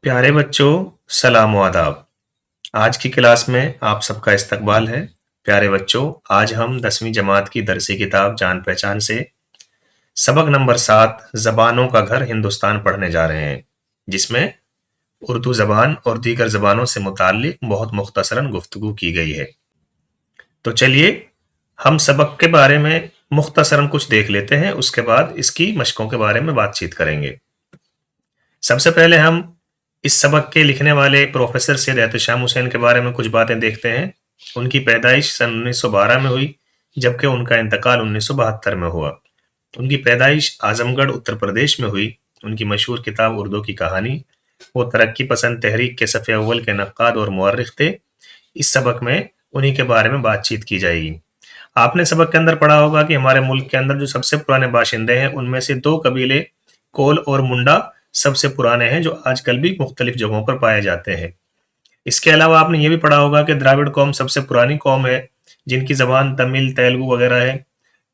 प्यारे बच्चों, सलाम व आदाब। आज की क्लास में आप सबका इस्तकबाल है। प्यारे बच्चों, आज हम 10वीं जमात की दरसी किताब जान पहचान से सबक नंबर 7 ज़बानों का घर हिंदुस्तान पढ़ने जा रहे हैं, जिसमें उर्दू ज़बान और दीगर ज़बानों से मुताल्लिक बहुत मुख्तसरन गुफ्तगू की गई है। तो चलिए हम सबक के बारे में मुख्तसरन कुछ देख लेते हैं, उसके बाद इसकी मशकों के बारे में बातचीत करेंगे। सबसे पहले हम इस सबक के लिखने वाले प्रोफेसर सैयद एहतशाम हुसैन के बारे में कुछ बातें देखते हैं। उनकी पैदाइश सन 1912 में हुई, जबकि उनका इंतकाल 1972 में हुआ। उनकी पैदाइश आजमगढ़ उत्तर प्रदेश में हुई। उनकी मशहूर किताब उर्दू की कहानी। वो तरक्की पसंद तहरीक के सफ़े अव्वल के नक्काद और मुअर्रिख थे। इस सबक में उन्हीं के बारे में बातचीत की जाएगी। आपने सबक के अंदर पढ़ा होगा कि हमारे मुल्क के अंदर जो सबसे पुराने बाशिंदे हैं, उनमें से दो कबीले कोल और मुंडा सबसे पुराने हैं, जो आजकल भी मुख्तलिफ जगहों पर पाए जाते हैं। इसके अलावा आपने ये भी पढ़ा होगा कि द्राविड़ कौम सबसे पुरानी कौम है, जिनकी ज़बान तमिल, तेलुगु वगैरह है।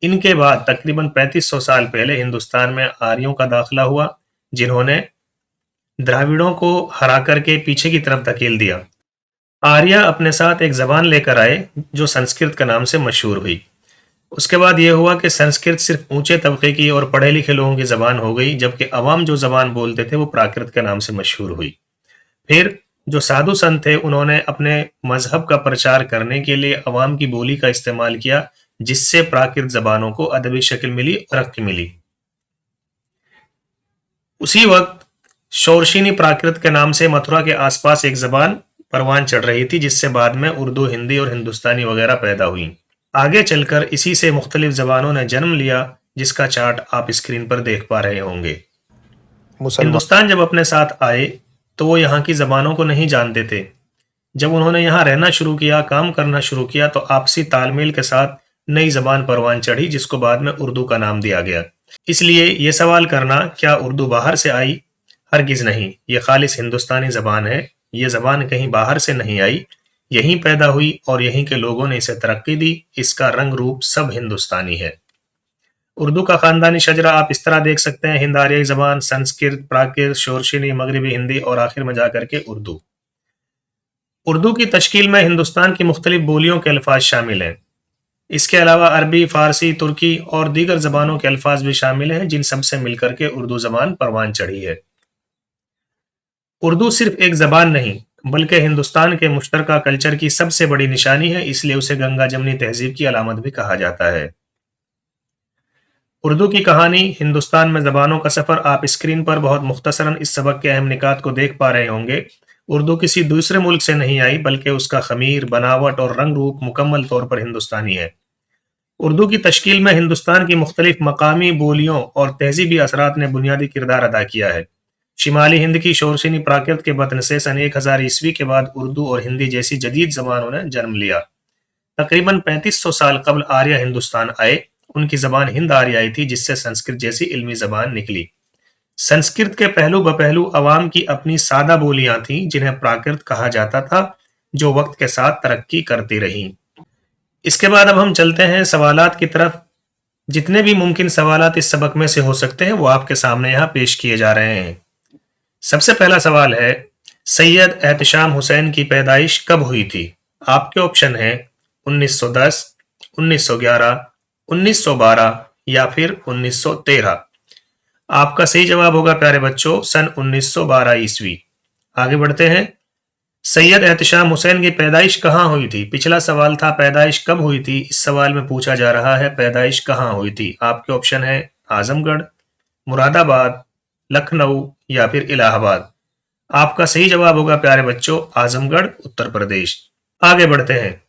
इनके बाद तकरीबन 3500 साल पहले हिंदुस्तान में आर्यों का दाखिला हुआ, जिन्होंने द्राविड़ों को हरा करके पीछे की तरफ धकेल दिया। आर्य अपने साथ एक ज़बान लेकर आए, जो संस्कृत के नाम से मशहूर हुई। उसके बाद ये हुआ कि संस्कृत सिर्फ ऊंचे तबके की और पढ़े लिखे लोगों की ज़बान हो गई, जबकि अवाम जो ज़बान बोलते थे वो प्राकृत के नाम से मशहूर हुई। फिर जो साधु संत थे, उन्होंने अपने मजहब का प्रचार करने के लिए अवाम की बोली का इस्तेमाल किया, जिससे प्राकृत ज़बानों को अदबी शक्ल मिली, तरक्की मिली। उसी वक्त शोरशीनी प्राकृत के नाम से मथुरा के आसपास एक ज़बान परवान चढ़ रही थी, जिससे बाद में उर्दू, हिंदी और हिंदुस्तानी वगैरह पैदा हुई। आगे चलकर इसी से मुख्तलिफ ज़बानों ने जन्म लिया, जिसका चार्ट आप स्क्रीन पर देख पा रहे होंगे। हिंदुस्तान जब अपने साथ आए तो वो यहाँ की ज़बानों को नहीं जानते थे। जब उन्होंने यहाँ रहना शुरू किया, काम करना शुरू किया, तो आपसी तालमेल के साथ नई ज़बान परवान चढ़ी, जिसको बाद में उर्दू का नाम दिया गया। इसलिए ये सवाल करना क्या उर्दू बाहर से आई, हरगिज़ नहीं। ये खालिस हिंदुस्तानी ज़बान है। ये ज़बान कहीं बाहर से नहीं आई, यहीं पैदा हुई और यहीं के लोगों ने इसे तरक्की दी। इसका रंग रूप सब हिंदुस्तानी है। उर्दू का ख़ानदानी शजरा आप इस तरह देख सकते हैं: हिंद आर्यई ज़बान, संस्कृत, प्राकृत, शोरशीनी, मगरबी हिंदी और आखिर में जाकर के उर्दू। उर्दू की तश्कील में हिंदुस्तान की मुख्तलिफ बोलियों के अल्फाज शामिल हैं। इसके अलावा अरबी, फ़ारसी, तुर्की और दीगर ज़बानों के अल्फाज भी शामिल हैं, जिन सब से मिलकर के उर्दू ज़बान परवान चढ़ी है। उर्दू सिर्फ एक ज़बान नहीं, बल्कि हिंदुस्तान के मुश्तरका कल्चर की सबसे बड़ी निशानी है, इसलिए उसे गंगा जमनी तहजीब की अलामत भी कहा जाता है। उर्दू की कहानी, हिंदुस्तान में ज़बानों का सफ़र। आप स्क्रीन पर बहुत मुख्तसरन इस सबक के अहम निकात को देख पा रहे होंगे। उर्दू किसी दूसरे मुल्क से नहीं आई, बल्कि उसका ख़मीर, बनावट और रंग रूप मुकम्मल तौर पर हिंदुस्तानी है। उर्दू की तश्कील में हिंदुस्तान की मुख्तलिफ मकामी बोलियों और तहजीबी असरात ने बुनियादी किरदार अदा किया है। शिमाली हिंद की शोरशीनी प्राकृत के बतन से सन 1000 ईस्वी के बाद उर्दू और हिंदी जैसी जदीद ज़बानों ने जन्म लिया। तकरीबन 3500 साल कबल आर्य हिंदुस्तान आए। उनकी ज़बान हिंद आर्याई थी, जिससे संस्कृत जैसी इल्मी ज़बान निकली। संस्कृत के पहलू बपहलू अवाम की अपनी सादा बोलियां थीं, जिन्हें प्राकृत कहा जाता था, जो वक्त के साथ तरक्की करती रहीं। इसके बाद अब हम चलते हैं सवालात की तरफ। जितने भी मुमकिन सवालात इस सबक में से हो सकते हैं, वो आपके सामने यहाँ पेश किए जा रहे हैं। सबसे पहला सवाल है, सैयद एहतशाम हुसैन की पैदाइश कब हुई थी? आपके ऑप्शन हैं 1910, 1911, 1912 या फिर 1913। आपका सही जवाब होगा प्यारे बच्चों, सन 1912 ईस्वी। आगे बढ़ते हैं। सैयद एहतशाम हुसैन की पैदाइश कहाँ हुई थी? पिछला सवाल था पैदाइश कब हुई थी, इस सवाल में पूछा जा रहा है पैदाइश कहाँ हुई थी। आपके ऑप्शन है आजमगढ़, मुरादाबाद, लखनऊ या फिर इलाहाबाद। आपका सही जवाब होगा प्यारे बच्चों, आजमगढ़, उत्तर प्रदेश। आगे बढ़ते हैं।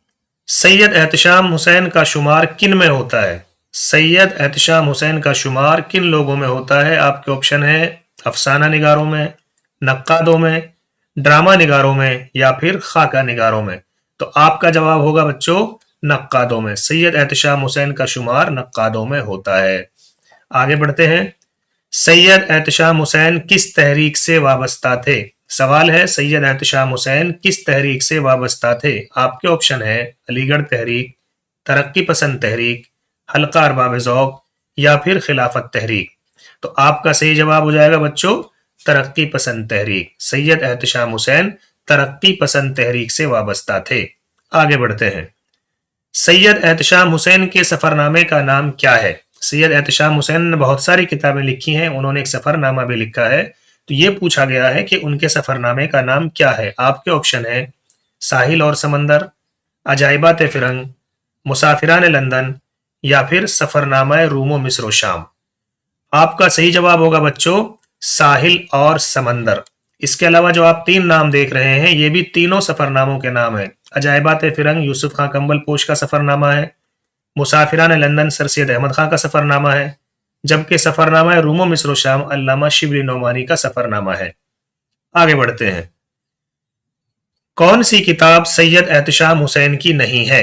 सैयद एहतशाम हुसैन का शुमार किन में होता है? सैयद एहतशाम हुसैन का शुमार किन लोगों में होता है? आपके ऑप्शन है अफसाना निगारों में, नक्कादों में, ड्रामा निगारों में या फिर खाका निगारों में। तो आपका जवाब होगा बच्चों नक्कादों में। सैयद एहतशाम हुसैन का शुमार नक्कादों में होता है। आगे बढ़ते हैं। सैयद एहतशाम हुसैन किस तहरीक से वाबस्ता थे? सवाल है, सैयद एहतशाम हुसैन किस तहरीक से वाबस्ता थे? आपके ऑप्शन है अलीगढ़ तहरीक, तरक्की पसंद तहरीक, हल्का अरबाब ज़ौक़ या फिर खिलाफत तहरीक। तो आपका सही जवाब हो जाएगा बच्चों तरक्की पसंद तहरीक। सैयद एहतशाम हुसैन तरक्की पसंद तहरीक से वाबस्ता थे। आगे बढ़ते हैं। सैयद एहतशाम हुसैन के सफ़रनामे का नाम क्या है? सैयद एहतशाम हुसैन ने बहुत सारी किताबें लिखी हैं, उन्होंने एक सफ़रनामा भी लिखा है। तो ये पूछा गया है कि उनके सफ़रनामे का नाम क्या है। आपके ऑप्शन है साहिल और समंदर, अजाइबात फिरंग, मुसाफिरान लंदन या फिर सफ़रनामा रूम व मिस्र व शाम। आपका सही जवाब होगा बच्चों साहिल और समंदर। इसके अलावा जो आप तीन नाम देख रहे हैं ये भी तीनों सफ़रनामों के नाम हैं। अजाइबात फिरंग यूसुफ खां कंबल पोश का सफ़रनामा है, मुसाफिरान लंदन सर सैयद अहमद खां का सफ़रनामा है, जबकि सफ़रनामा रूम व मिस्र व शाम अल्लामा शिबली नोमानी का सफ़रनामा है। आगे बढ़ते हैं। कौन सी किताब सैयद एहतशाम हुसैन की नहीं है?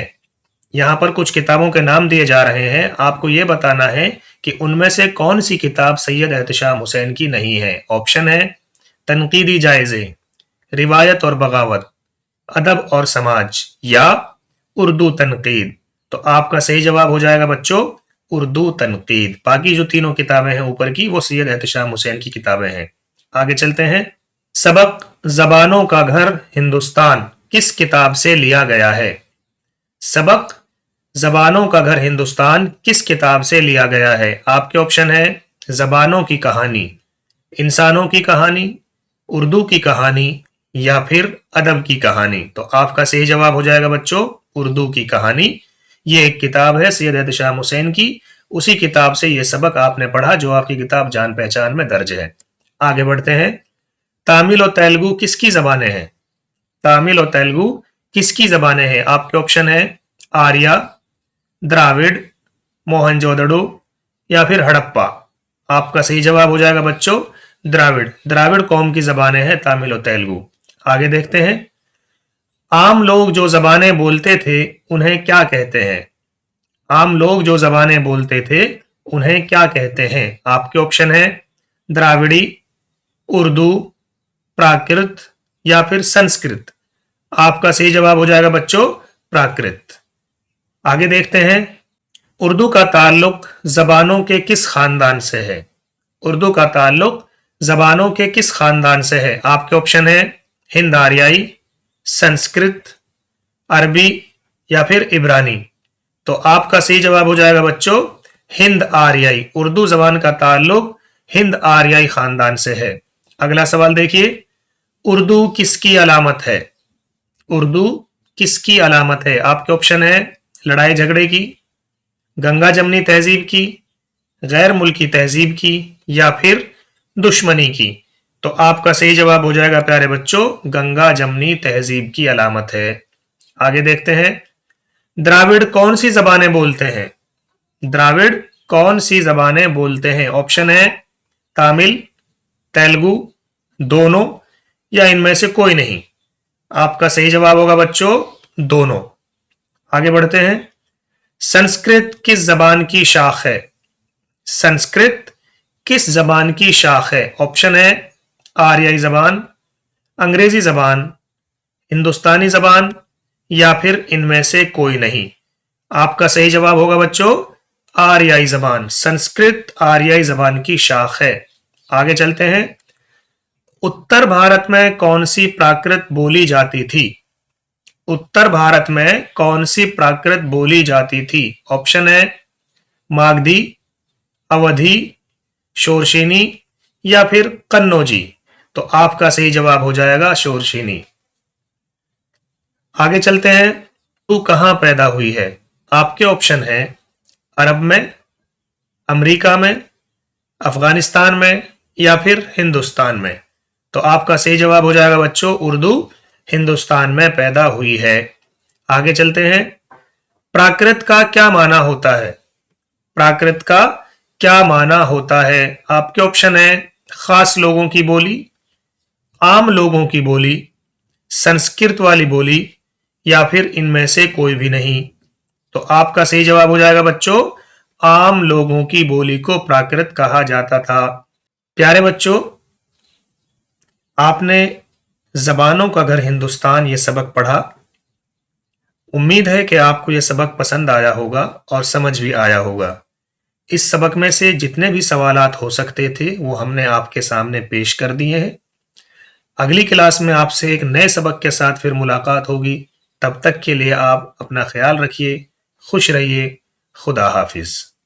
यहाँ पर कुछ किताबों के नाम दिए जा रहे हैं, आपको ये बताना है कि उनमें से कौन सी किताब सैयद एहतशाम हुसैन की नहीं है। ऑप्शन है तनकीदी जायज़े, रिवायत और बगावत, अदब और समाज या उर्दू तनकीद। तो आपका सही जवाब हो जाएगा बच्चों उर्दू तनकीद। बाकी जो तीनों किताबें हैं ऊपर की वो सैयद एहतशाम हुसैन की किताबें हैं। आगे चलते हैं। सबक जबानों का घर हिंदुस्तान किस किताब से लिया गया है? सबक जबानों का घर हिंदुस्तान किस किताब से लिया गया है? आपके ऑप्शन है जबानों की कहानी, इंसानों की कहानी, उर्दू की कहानी या फिर अदब की कहानी। तो आपका सही जवाब हो जाएगा बच्चों उर्दू की कहानी। ये एक किताब है सैयद एहतशाम हुसैन की, उसी किताब से ये सबक आपने पढ़ा जो आपकी किताब जान पहचान में दर्ज है। आगे बढ़ते हैं। तामिल और तेलुगु किसकी जबानें हैं? तामिल और तेलुगु किसकी जबानें हैं? आपके ऑप्शन है आर्या, द्राविड़, मोहनजोदड़ो या फिर हड़प्पा। आपका सही जवाब हो जाएगा बच्चों द्राविड़। द्राविड़ कौम की जबानें हैं तामिल और तेलुगु। आगे देखते हैं। आम लोग जो जबानें बोलते थे उन्हें क्या कहते हैं? आम लोग जो जबानें बोलते थे उन्हें क्या कहते हैं? आपके ऑप्शन है द्राविड़ी, उर्दू, प्राकृत या फिर संस्कृत। आपका सही जवाब हो जाएगा बच्चों प्राकृत। आगे देखते हैं। उर्दू का ताल्लुक जबानों के किस खानदान से है? उर्दू का ताल्लुक जबानों के किस खानदान से है? आपके ऑप्शन है हिंद आर्याई, संस्कृत, अरबी या फिर इब्रानी। तो आपका सही जवाब हो जाएगा बच्चों हिंद आर्याई। उर्दू जबान का ताल्लुक हिंद आर्याई खानदान से है। अगला सवाल देखिए। उर्दू किसकी अलामत है? उर्दू किसकी अलामत है? आपके ऑप्शन है लड़ाई झगड़े की, गंगा जमनी तहजीब की, गैर मुल्की तहजीब की या फिर दुश्मनी की। तो आपका सही जवाब हो जाएगा प्यारे बच्चों गंगा जमनी तहजीब की अलामत है। आगे देखते हैं। द्राविड़ कौन सी जबानें बोलते हैं? द्राविड़ कौन सी जबानें बोलते हैं? ऑप्शन है तामिल, तेलुगु, दोनों या इनमें से कोई नहीं। आपका सही जवाब होगा बच्चों दोनों। आगे बढ़ते हैं। संस्कृत किस जबान की शाख है? संस्कृत किस जबान की शाख है? ऑप्शन है आर्याई जबान, अंग्रेजी जबान, हिंदुस्तानी जबान या फिर इनमें से कोई नहीं। आपका सही जवाब होगा बच्चों आर्याई जबान। संस्कृत आर्याई जबान की शाख है। आगे चलते हैं। उत्तर भारत में कौन सी प्राकृत बोली जाती थी? उत्तर भारत में कौन सी प्राकृत बोली जाती थी? ऑप्शन है मागधी, अवधी, शोरशीनी या फिर कन्नौजी। तो आपका सही जवाब हो जाएगा शोरशीनी। आगे चलते हैं। उर्दू कहां पैदा हुई है? आपके ऑप्शन है अरब में, अमेरिका में, अफगानिस्तान में या फिर हिंदुस्तान में। तो आपका सही जवाब हो जाएगा बच्चों उर्दू हिंदुस्तान में पैदा हुई है। आगे चलते हैं। प्राकृत का क्या माना होता है? प्राकृत का क्या माना होता है? आपके ऑप्शन है खास लोगों की बोली, आम लोगों की बोली, संस्कृत वाली बोली या फिर इनमें से कोई भी नहीं। तो आपका सही जवाब हो जाएगा बच्चों आम लोगों की बोली को प्राकृत कहा जाता था। प्यारे बच्चों, आपने जबानों का घर हिंदुस्तान ये सबक पढ़ा। उम्मीद है कि आपको ये सबक पसंद आया होगा और समझ भी आया होगा। इस सबक में से जितने भी सवालात हो सकते थे वो हमने आपके सामने पेश कर दिए हैं। अगली क्लास में आपसे एक नए सबक के साथ फिर मुलाकात होगी। तब तक के लिए आप अपना ख्याल रखिए, खुश रहिए। खुदा हाफिज़।